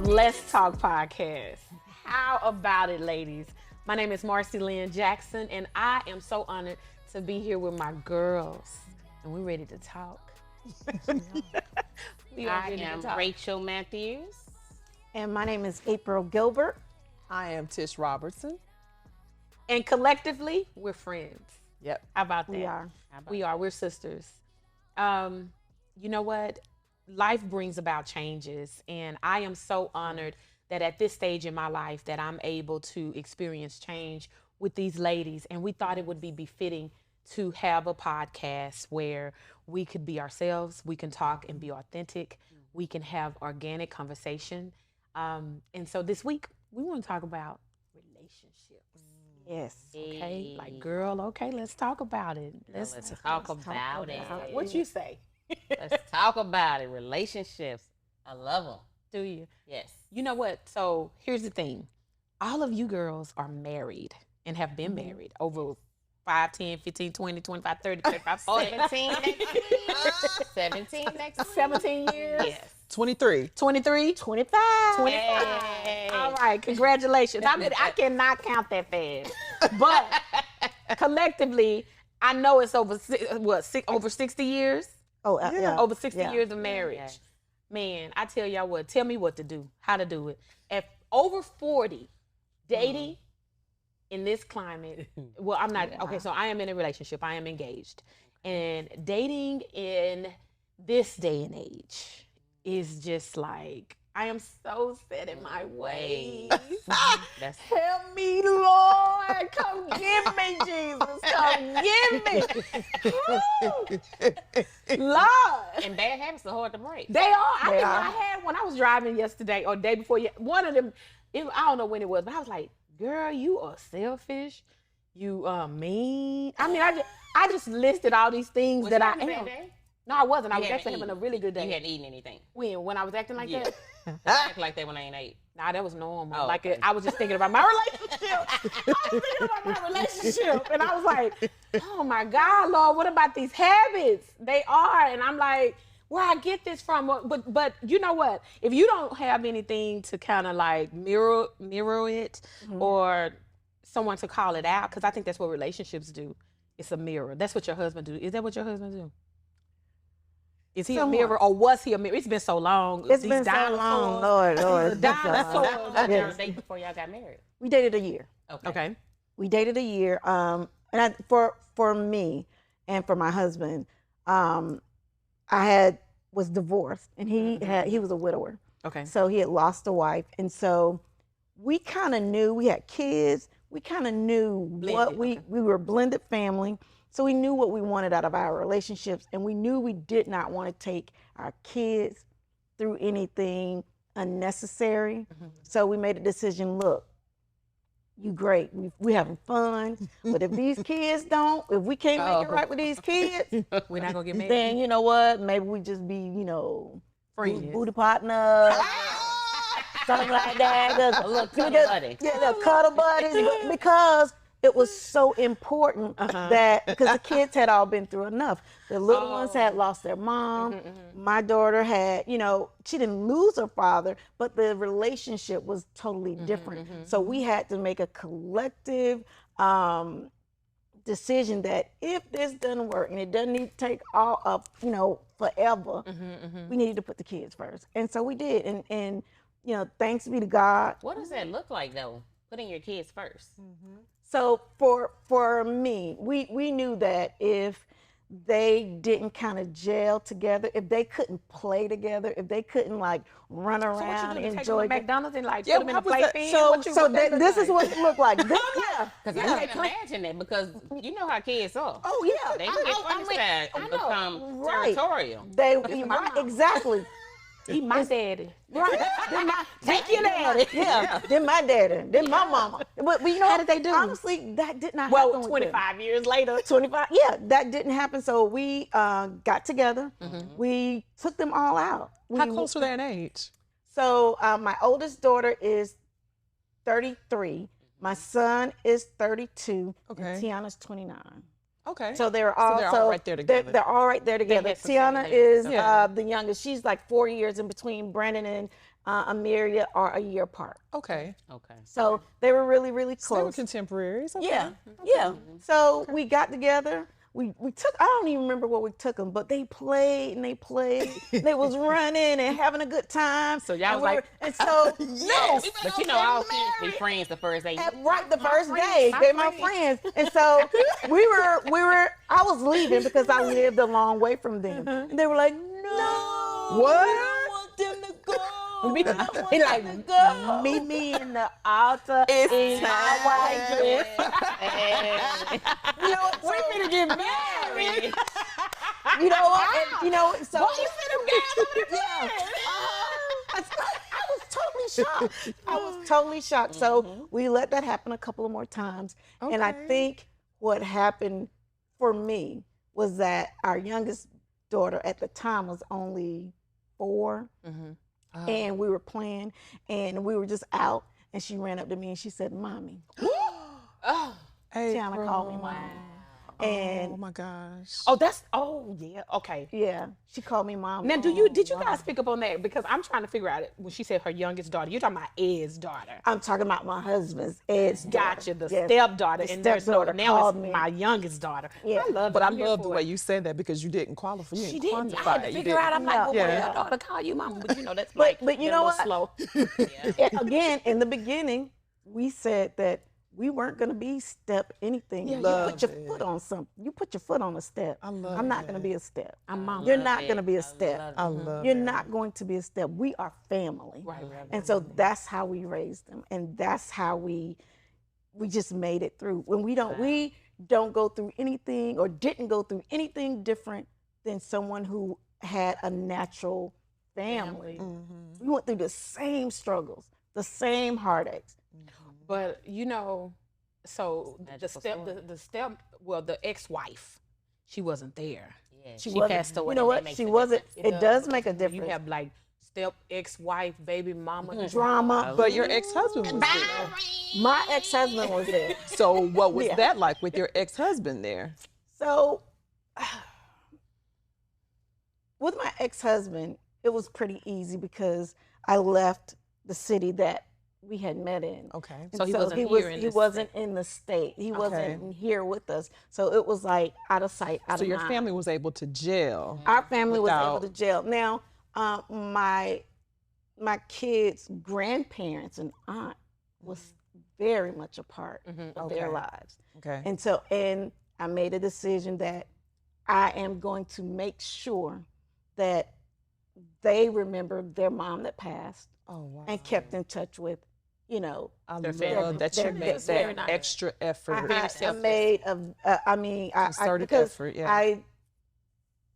Let's Talk podcast. How about it, ladies? My name is Marci Lynn Jackson, and I am so honored to be here with my girls, and we're ready to talk. I am Rachel Mathews. And my name is April Gilbert. I am Tish Robertson. And collectively, we're friends. Yep. How about that? We are. We are. We're sisters. You know what? Life brings about changes, and I am so honored that at this stage in my life that I'm able to experience change with these ladies. And we thought it would be befitting to have a podcast where we could be ourselves, we can talk and be authentic, we can have organic conversation. And so this week we want to talk about relationships. Yes. Okay, like girl, okay, let's talk about it. Let's talk about it. What you say? Let's talk about it. Relationships. I love them. Do you? Yes. You know what? So here's the thing. All of you girls are married and have been married over 5, 10, 15, 20, 25, 30, 35, 40. 17 next week. 17 next week. 17 years? Yes. 23. 23? 25. 25. Yay. All right, congratulations. I mean, I cannot count that fast. But collectively, I know it's over, over 60 years? Oh, yeah. Over 60 Yeah. years of marriage. Yes. Man, I tell y'all what, tell me what to do, how to do it. At over 40, dating in this climate, well, I'm not, okay, so I am in a relationship, I am engaged. And dating in this day and age is just like, I am so set in my ways. That's Help me, Lord. Come get me, Jesus. Come get me. Lord. and bad habits are hard to break. They are. I They think are. I had when I was driving yesterday or day before. One of them, I don't know when it was, but I was like, "Girl, you are selfish. You are mean." I mean, I just listed all these things Was that you I having a am. bad day? No, I wasn't. I You was haven't actually having a eaten. really good You day. hadn't eaten anything. When I was acting like Yeah. that. I act like that when I ain't ate. Nah, that was normal. Oh, like okay. I was just thinking about my relationship. I was thinking about my relationship, and I was like, "Oh my God, Lord, what about these habits? They are." And I'm like, "Where I get this from?" But you know what? If you don't have anything to kind of like mirror it, or someone to call it out, because I think that's what relationships do. It's a mirror. That's what your husband do. Is that what your husband do? Is he Somewhat. a mirror, or was he a mirror? It's been so long. It's These been so long, dinosaurs. Lord. These It's been so dinosaurs. long. How long was Yes. your date before y'all got married? We dated a year. Okay. We dated a year. And for me and for my husband, was divorced, and he was a widower. Okay. So he had lost a wife, and so we kind of knew we had kids. We kind of knew what Blended, we were a blended family. So we knew what we wanted out of our relationships, and we knew we did not want to take our kids through anything unnecessary. So we made a decision, look, you great, we having fun, but if these kids don't, if we can't make it right with these kids, We're not gonna get married. then you know what, maybe we just be, Friends. booty partners, something like that. A little cuddle buddy. Yeah, the cuddle buddies, because it was so important that, because the kids had all been through enough. The little ones had lost their mom. My daughter had, she didn't lose her father, but the relationship was totally different. So we had to make a collective decision that if this doesn't work and it doesn't need to take all up, forever, we needed to put the kids first. And so we did. And thanks be to God. What does that look like though? Putting your kids first. So for me, we knew that if they didn't kind of gel together, if they couldn't play together, if they couldn't like run So around what you do? and You take them enjoy to McDonald's and like Yeah, put them in a how was that? playpen? this is what it looked like. Yeah. Because I can imagine that, because you know how kids are. Oh yeah. They can get funny style and become territorial. They my right, mom. exactly. He my daddy. Right. Take your daddy. Yeah. Then my daddy. Then my mama. But you know, How did they do? Honestly, that did not Well, happen. with them. 25 years later. 25. Yeah, that didn't happen. So we got together. We took them all out. How close are they in age? So my oldest daughter is 33. My son is 32. Okay. And Tiana's 29. Okay. So they're all, right there together. They're all right there together. had some Tiana similarities. is Yeah. the youngest. She's like 4 years in between Brandon Amelia are a year apart. Okay. Okay. So they were really, really So they were close. contemporaries. Okay. Yeah, yeah. So we got together. We took, I don't even remember what we took them, but they played and they played. They was running and having a good time. So y'all and was like, and so, no. But you know, all kids be friends the first day. Right, the first day, they're my friends. And so we were, I was leaving because I lived a long way from them. And they were like, no. What? I want them to go. Be I want like, them to go. Meet me in the altar in my white dress. You know what? we finna get married. You know what? And, you know, so Boy, you see them guys over there yeah. playing. I was totally shocked. I was totally shocked. So we let that happen a couple of more times. And I Okay. think what happened for me was that our youngest daughter at the time was only 4. And we were playing and we were just out. And she ran up to me and she said, Mommy. Hey, Tiana called me Mommy. And oh my gosh. Yeah, okay. yeah, she called me Mommy. Now, did you guys pick up on that? Because I'm trying to figure out it when she said her youngest daughter. You're talking about Ed's daughter. I'm talking about my husband's Ed's daughter. Gotcha, the Yes. stepdaughter, The and there's no, stepdaughter now called it's me. my youngest daughter. Yeah. I love But it. I I'm here love the for way it. you said that because you didn't qualify. You She didn't didn't. I quantify had to it. You figure out. I'm like, No. well, Yeah. your daughter call you mama, but you know that's But- like but you they're know a little what? slow. And again, in the beginning, we said that we weren't going to be step anything. Yeah, you love put your it. foot on something. You put your foot on a step. I love I'm not going to that. be a step. I'm mama. You're not going to be a I step. love I it. love You're it. not going to be a step. We are family. Right. And so that's how we raised them. And that's how we just made it through. When we don't go through anything or didn't go through anything different than someone who had a natural family. We went through the same struggles, the same heartaches. But you know, so Magical the ex-wife, she wasn't there. Yeah. She wasn't- passed away. You know That what? makes She a wasn't. difference. It does make a You difference. have like step ex-wife, baby mama. Drama. But your ex-husband was there. My ex-husband was there. So what was Yeah. that like with your ex-husband there? So with my ex-husband, it was pretty easy because I left the city that we had met in. Okay. And So he wasn't here in he this wasn't in the state. He wasn't here with us. So it was like out of sight, out So of your mind. family was able to jail. Our family was able without- to jail. Now, my kids' grandparents and aunt was very much a part of their Okay. lives. Okay. And so, and I made a decision that I am going to make sure that they remember their mom that passed Oh wow. and kept in touch with, you know, I Their love family. that you Their- made their- that nice. extra effort. I made I Concerted because effort, yeah.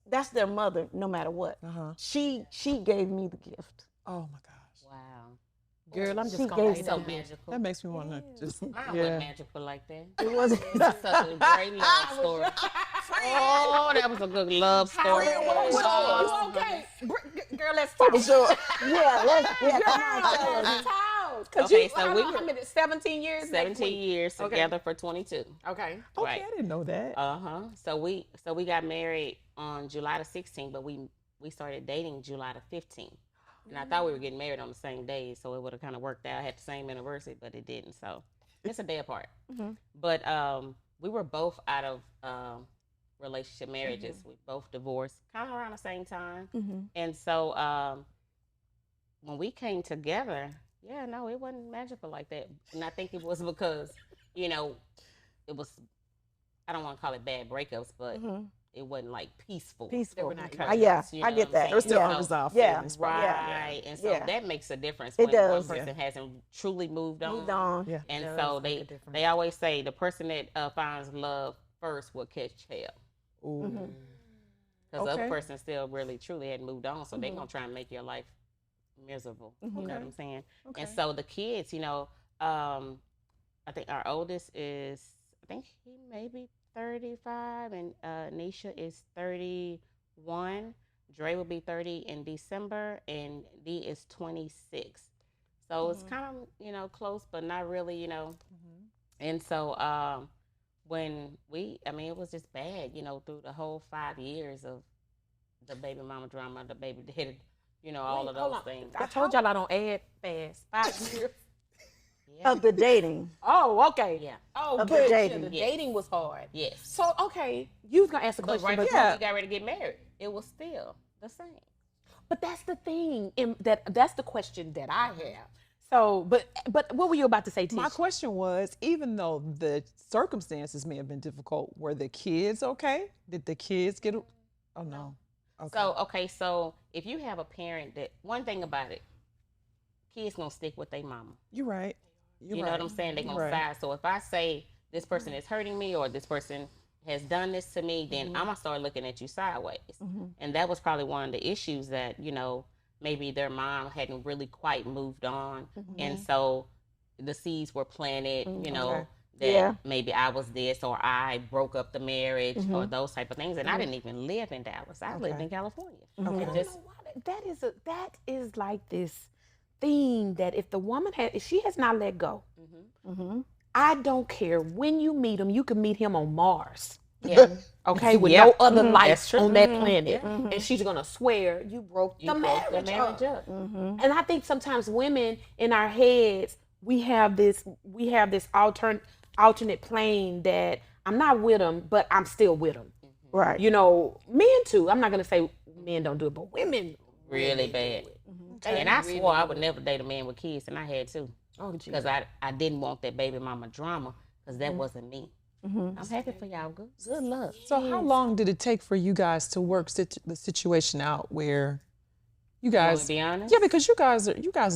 that's their mother no matter what. Uh-huh. She gave me the gift. Oh my gosh. Wow. Girl, I'm She just gonna gave say So that. magical. That makes me want to just Mine wasn't yeah. magical like that. It wasn't. It's such a great love story. Oh, that was a good love story. You okay? Girl, let's talk. Come on, tell us. Because Okay, you, so how we long- were- how many- 17 years? next 17 week? years Okay. together for 22. Okay. Okay, Right. I didn't know that. So we got married on July the 16th, but we started dating July the 15th. And I thought we were getting married on the same day, so it would have kind of worked out. I had the same anniversary, but it didn't. So it's a day apart. But we were both out of relationship marriages. We both divorced kind of around the same time. And so when we came together, yeah, no, it wasn't magical like that. And I think it was because, you know, it was, I don't want to call it bad breakups, but it wasn't like peaceful. Peaceful. were not Yeah, You I know get what I'm that. saying? There was still Yeah. unresolved Yeah. feelings. Right. And so Yeah. that makes a difference It when does. one person hasn't truly moved on. Moved on. Yeah. And It so does make a difference. they always say the person that finds love first will catch hell. Ooh. Because the Okay. other person still really truly hadn't moved on. So they're going to try and make your life miserable. You know what I'm saying? Okay. And so the kids, you know, I think our oldest is, I think he may be 35, and Nisha is 31. Dre will be 30 in December, and D is 26. So it's kind of, you know, close, but not really, you know. And so when it was just bad, you know, through the whole 5 years of the baby mama drama, the baby daddy, all of Hold those on. things. I told y'all I don't add fast. 5 years. Yeah. Of the dating. Oh, okay. Yeah. Oh, Of the good. dating. The Yes. dating was hard. Yes. So, okay, you was gonna ask a But question, right but, before Yeah. we got ready to get married, it was still the same. but that's the thing. That's the question that I have. So, but what were you about to say, Tish? My question was, even though the circumstances may have been difficult, were the kids okay? Did the kids get? Oh no. Okay. So if you have a parent that, one thing about it, kids gonna stick with their mama. You're right. You know what I'm saying? They gonna Right. side. So if I say this person is hurting me or this person has done this to me, then I'm gonna start looking at you sideways. And that was probably one of the issues that, maybe their mom hadn't really quite moved on. And so the seeds were planted, Okay. that Yeah. maybe I was this or I broke up the marriage or those type of things. And I didn't even live in Dallas. I lived in California. I And don't just know why that is like this thing that if she has not let go, I don't care when you meet him. You can meet him on Mars. yeah. Okay, with Yeah. no other That's life true. on that planet, and she's gonna swear you broke the You broke marriage, the marriage up. up. And I think sometimes women in our heads we have this alternate plane that I'm not with him, but I'm still with him. Right. Men too. I'm not gonna say men don't do it, but women Really bad. And I swore I would never date a man with kids, and I had to. Oh, geez. Because I didn't want that baby mama drama, because that wasn't me. I'm happy for y'all. Good luck. So how long did it take for you guys to work the situation out where you guys? To be honest, Yeah, because you guys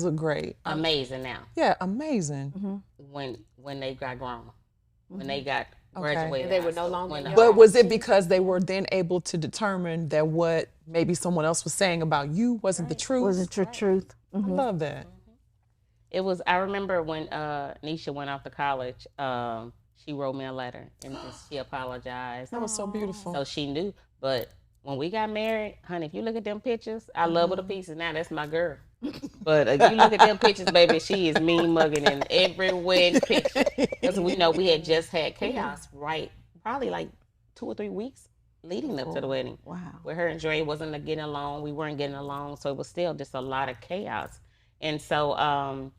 look great. amazing now. Yeah, amazing. When they got grown, when they got Okay. graduated, And they were high no school, longer when young. But was it because they were then able to determine that what maybe someone else was saying about you wasn't the truth? Wasn't your truth. I love that. It was. I remember when Nisha went off to college. She wrote me a letter and she apologized. That was so beautiful. So she knew. But when we got married, honey, if you look at them pictures, I love her to pieces. Now that's my girl. But if you look at them pictures, baby, she is mean mugging in every wedding picture. Because we know we had just had chaos, right? Probably like 2 or 3 weeks leading up to the wedding. Wow. Where her and Dre wasn't getting along. We weren't getting along. So it was still just a lot of chaos. And so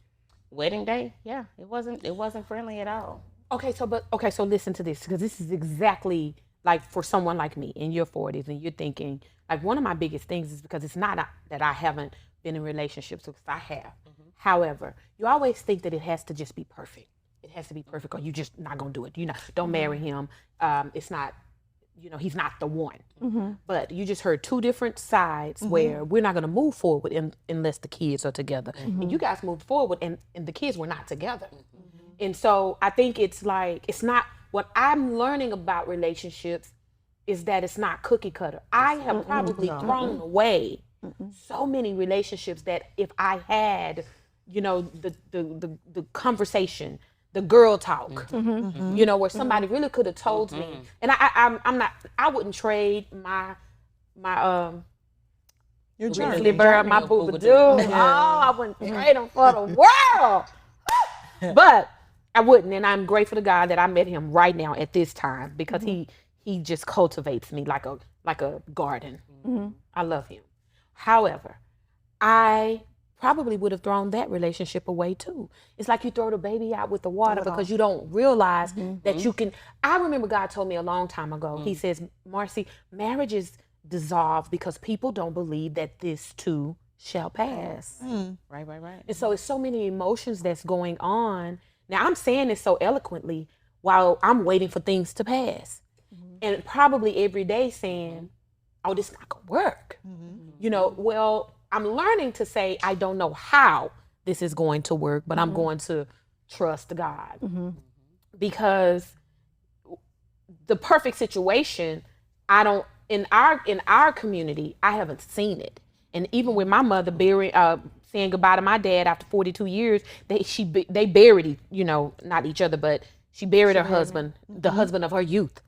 wedding day, yeah, it wasn't friendly at all. Okay, so listen to this, because this is exactly like for someone like me in your 40s, and you're thinking, like, one of my biggest things is because it's not that I haven't been in relationships, because I have. However, you always think that it has to just be perfect. It has to be perfect, or you just not gonna do it. Don't marry him. It's not, he's not the one. But you just heard 2 different sides where we're not gonna move forward unless the kids are together. And you guys moved forward, and the kids were not together. And so I think it's like, it's not, what I'm learning about relationships is that it's not cookie cutter. I have probably thrown away so many relationships that if I had, the conversation, the girl talk, where somebody really could have told me. And I wouldn't trade my Your Grizzly journey. bird, my boo-ba-doo. Oh, I wouldn't trade them for the world. But I wouldn't, and I'm grateful to God that I met him right now at this time, because he just cultivates me like a garden. I love him. However, I probably would have thrown that relationship away too. It's like you throw the baby out with the water because you don't realize that you can. I remember God told me a long time ago, he says, Marci, marriages dissolve because people don't believe that this too shall pass. Right. And so it's so many emotions that's going on. Now I'm saying this so eloquently while I'm waiting for things to pass. And probably every day saying, oh, this not gonna work. Well, I'm learning to say, I don't know how this is going to work, but I'm going to trust God. Because the perfect situation, in our community, I haven't seen it. And even with my mother saying goodbye to my dad after 42 years, they buried, not each other, but she buried her husband, the husband of her youth.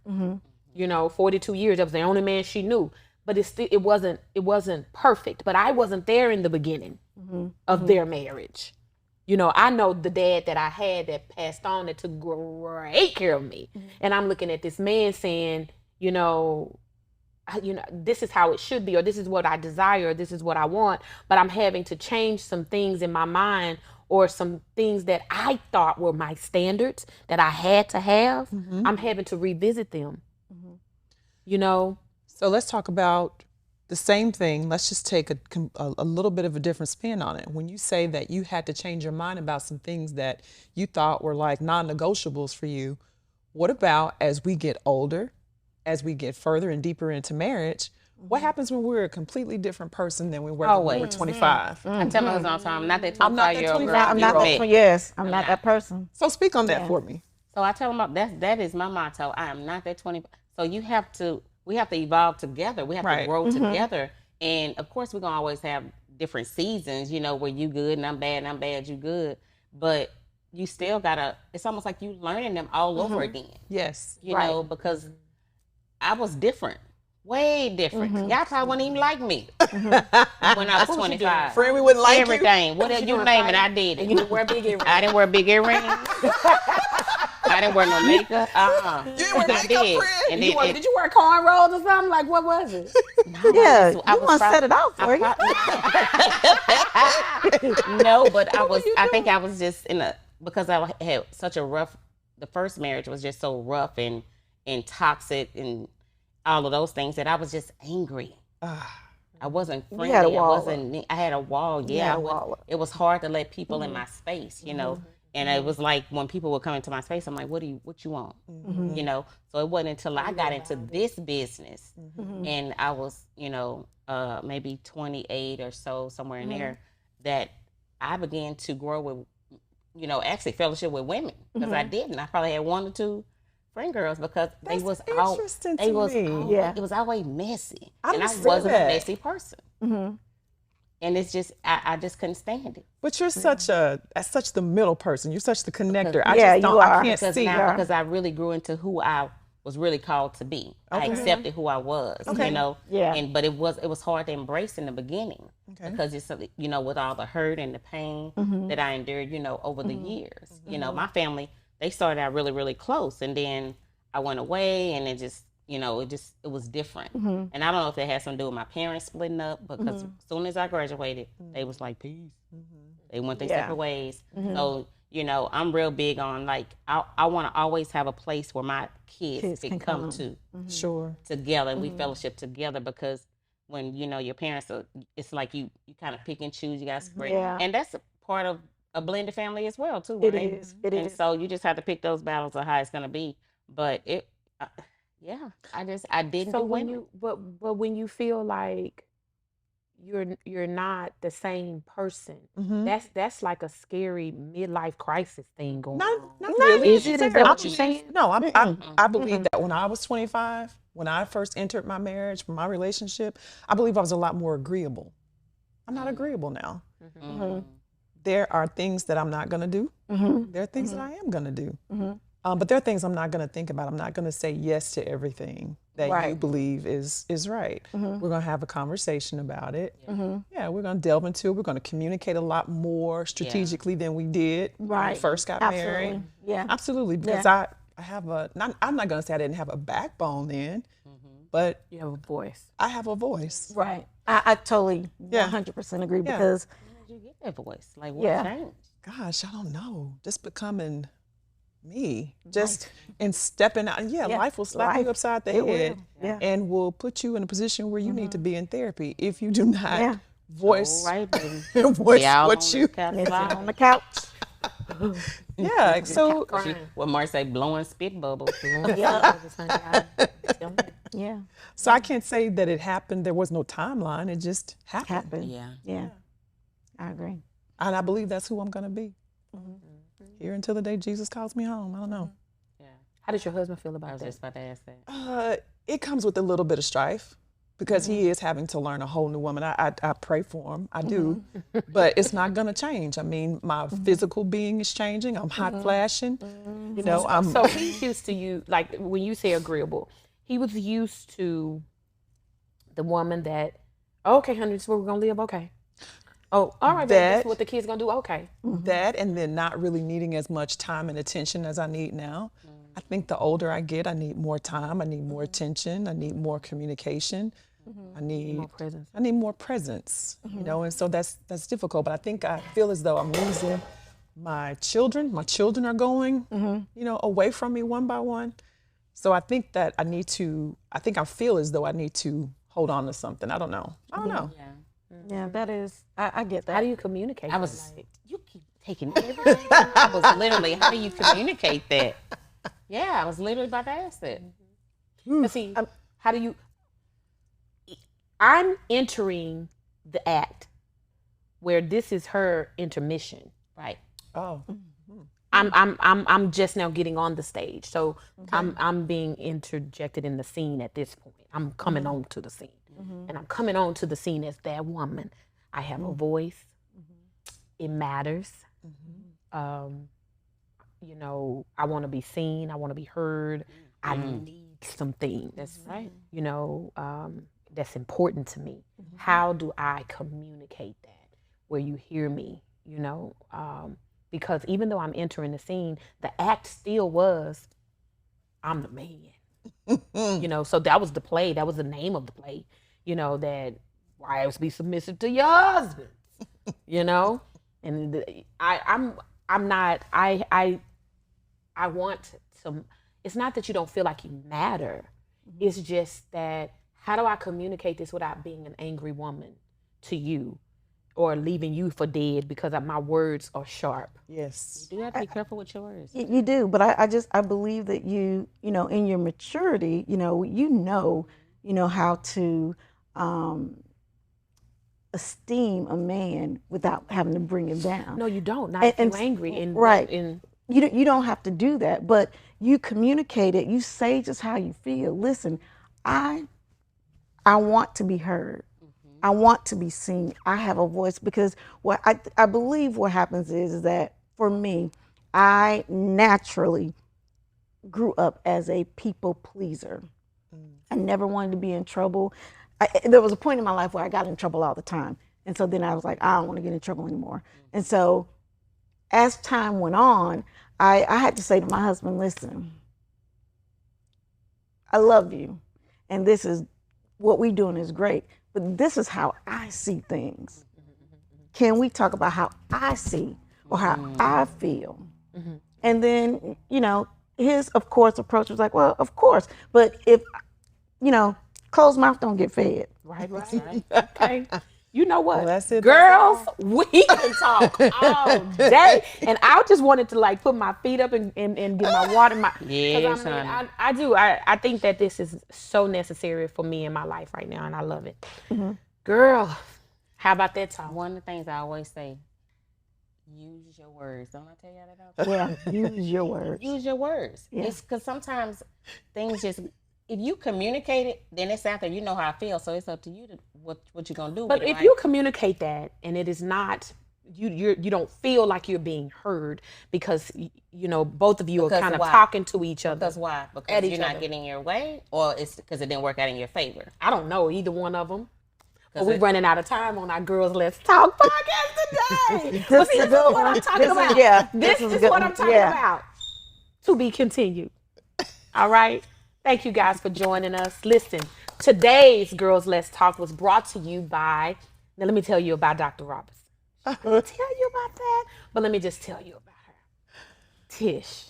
42 years, that was the only man she knew. But it wasn't perfect. But I wasn't there in the beginning of their marriage. I know the dad that I had that passed on that took great care of me. And I'm looking at this man saying, this is how it should be, or this is what I desire, or this is what I want, but I'm having to change some things in my mind, or some things that I thought were my standards that I had to have. I'm having to revisit them. You know? So let's talk about the same thing. Let's just take a little bit of a different spin on it. When you say that you had to change your mind about some things that you thought were like non-negotiables for you, what about as we get older, as we get further and deeper into marriage, what happens when we're a completely different person than we were when we were 25? I tell my husband all the time, I'm not that I'm not that 25-year-old 25 girl. I'm not that. Yes, I'm not that person. So speak on that for me. So I tell him that is my motto. I am not that 20. So we have to evolve together. We have to grow together. And of course, we're gonna always have different seasons, where you good and I'm bad, you good. But you still gotta, it's almost like you learning them all over again. Yes. You know, because I was different. Way different. Y'all probably wouldn't even like me when I was 25. Friend, we wouldn't like everything. Whatever you name it, I did it. And you didn't wear big earrings. I didn't wear big earrings. I didn't wear no makeup. You didn't wear makeup, friend? And Did you wear cornrows or something? Like, what was it? Yeah, you want to set it out for you. No, but I think I was just because I had such a rough, the first marriage was just so rough and toxic and all of those things that I was just angry. I wasn't friendly. You had a wall. I had a wall. Yeah, it was hard to let people in my space, And it was like when people would come into my space, I'm like, what you want? So it wasn't until I got into this business and I was, maybe 28 or so, somewhere in there, that I began to grow with, actually fellowship with women, because I didn't. I probably had one or two friend girls because it was always messy. And I wasn't a messy person. And it's just, I just couldn't stand it. But you're such the middle person. You're such the connector. I can't see her. Because I really grew into who I was really called to be. I accepted who I was, Yeah. But it was hard to embrace in the beginning because it's, with all the hurt and the pain that I endured, over the years. My family, they started out really, really close, and then I went away, and it just, it was different. And I don't know if it had something to do with my parents splitting up, because as soon as I graduated, they was like, peace. They went their separate ways. So, I'm real big on, like, I want to always have a place where my kids can come to. Sure. Together, and we fellowship together, because when, your parents are, it's like you kind of pick and choose, you got to spread. Yeah. And that's a part of a blended family as well, too, It right? is. And so you just have to pick those battles of how it's going to be. But I didn't do women. But when you feel like you're not the same person, that's like a scary midlife crisis thing going on. Not really. Is it? Is that what you're saying? No, I believe that when I was 25, when I first entered my marriage, my relationship, I believe I was a lot more agreeable. I'm not agreeable now. There are things that I'm not going to do. There are things that I am going to do. But there are things I'm not going to think about. I'm not going to say yes to everything that you believe is right. We're going to have a conversation about it. Yeah, we're going to delve into it. We're going to communicate a lot more strategically than we did when we first got married. Yeah. Absolutely. Because I have I'm not going to say I didn't have a backbone then, but You have a voice. I have a voice. Right. I totally 100% agree because How did you get that voice? Like, what changed? Gosh, I don't know. Just becoming me, just in stepping out. Life will slap you upside the head and will put you in a position where you need to be in therapy if you do not voice, voice what you on the couch. So What Marci say, blowing spit bubbles. Yeah. So I can't say that it happened. There was no timeline. It just happened. Yeah. I agree. And I believe that's who I'm going to be. Here until the day Jesus calls me home. I don't know. How does your husband feel about I was that? just about to ask that. It comes with a little bit of strife because he is having to learn a whole new woman. I pray for him. I do. But it's not going to change. I mean, my physical being is changing. I'm hot flashing. So he's used to you, like when you say agreeable, he was used to the woman that, okay, honey, this is where we're going to live, okay. Oh, all right, that's what the kid's going to do, okay. That, and then not really needing as much time and attention as I need now. I think the older I get, I need more time. I need more attention. I need more communication. I need More presence. I need more presence. You know, and so that's difficult. But I feel as though I'm losing my children. My children are going, you know, away from me one by one. So I think that I feel as though I need to hold on to something. I don't know. Yeah, that is, I get that. How do you communicate? I was, Like, you keep taking everything. I was literally, how do you communicate that? Yeah, I was literally about to ask that. but see, how do you? I'm entering the act where this is her intermission. Right. Oh. I'm just now getting on the stage, so I'm being interjected in the scene at this point. I'm coming on to the scene, and I'm coming on to the scene as that woman. I have a voice. It matters. You know, I want to be seen. I want to be heard. I need something that's right. You know, that's important to me. How do I communicate that where you hear me? You know. Because even though I'm entering the scene, the act still was, I'm the man. You know, so that was the play. That was the name of the play. You know, that wives be submissive to your husbands. You know, and I want to. It's not that you don't feel like you matter. It's just that how do I communicate this without being an angry woman to you? Or leaving you for dead because my words are sharp. Yes. You do have to be careful with your words. You do, but I believe that you know, in your maturity, you know how to esteem a man without having to bring him down. No, you don't. Not if you're angry. Right. You don't have to do that, but you communicate it. You say just how you feel. Listen, I want to be heard. I want to be seen. I have a voice because what I believe what happens is that for me, I naturally grew up as a people pleaser. I never wanted to be in trouble. There was a point in my life where I got in trouble all the time. And so then I was like, I don't want to get in trouble anymore. And so as time went on, I had to say to my husband, listen, I love you. And this is what we're doing is great. But this is how I see things. Can we talk about how I see or how I feel? And then, you know, his, of course, approach was like, well, of course. But if, you know, closed mouth don't get fed. Right. Okay. You know what? Well, that's it. Girls, we can talk all day. And I just wanted to like put my feet up and get my water. Yes, I do. I think that this is so necessary for me in my life right now, and I love it. Girl, how about that talk? One of the things I always say, use your words. Don't I tell y'all that all? Yeah, use your words. Use your words. Yeah. It's because sometimes things just, if you communicate it, then it's out there. You know how I feel, so it's up to you to what you're gonna do. But with it, if right? you communicate that and it is not, you don't feel like you're being heard because you know both of you Because are kind of why? talking to each other. Because why? At Because each you're not other. getting your way, or it's because it didn't work out in your favor. I don't know either one of them. But 'Cause we're it- running out of time on our Girls Let's Talk podcast today. But see, this is what I'm talking about. This is what I'm talking about. To be continued. All right. Thank you guys for joining us. Listen, today's Girls Let's Talk was brought to you by, now let me tell you about Dr. Robertson. I'll tell you about that, but let me just tell you about her. Tish,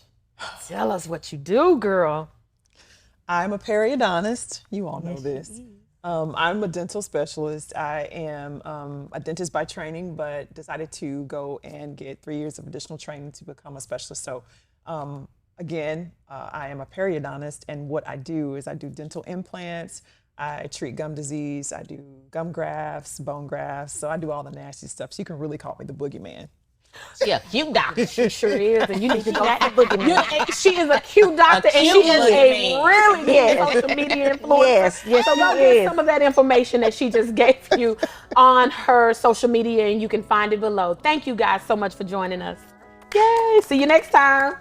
tell us what you do, girl. I'm a periodontist. You all know this. I'm a dental specialist. I am a dentist by training, but decided to go and get 3 years of additional training to become a specialist. So again, I am a periodontist, and what I do is I do dental implants, I treat gum disease, I do gum grafts, bone grafts, so I do all the nasty stuff. So you can really call me the boogeyman. Yeah, cute doctor. She sure is, and you need to go to the boogeyman. She is a cute doctor, and she cute is a boogeyman. really good social media influencer. Yes, so go she get is. some of that information that she just gave you on her social media, and you can find it below. Thank you guys so much for joining us. Yay! See you next time.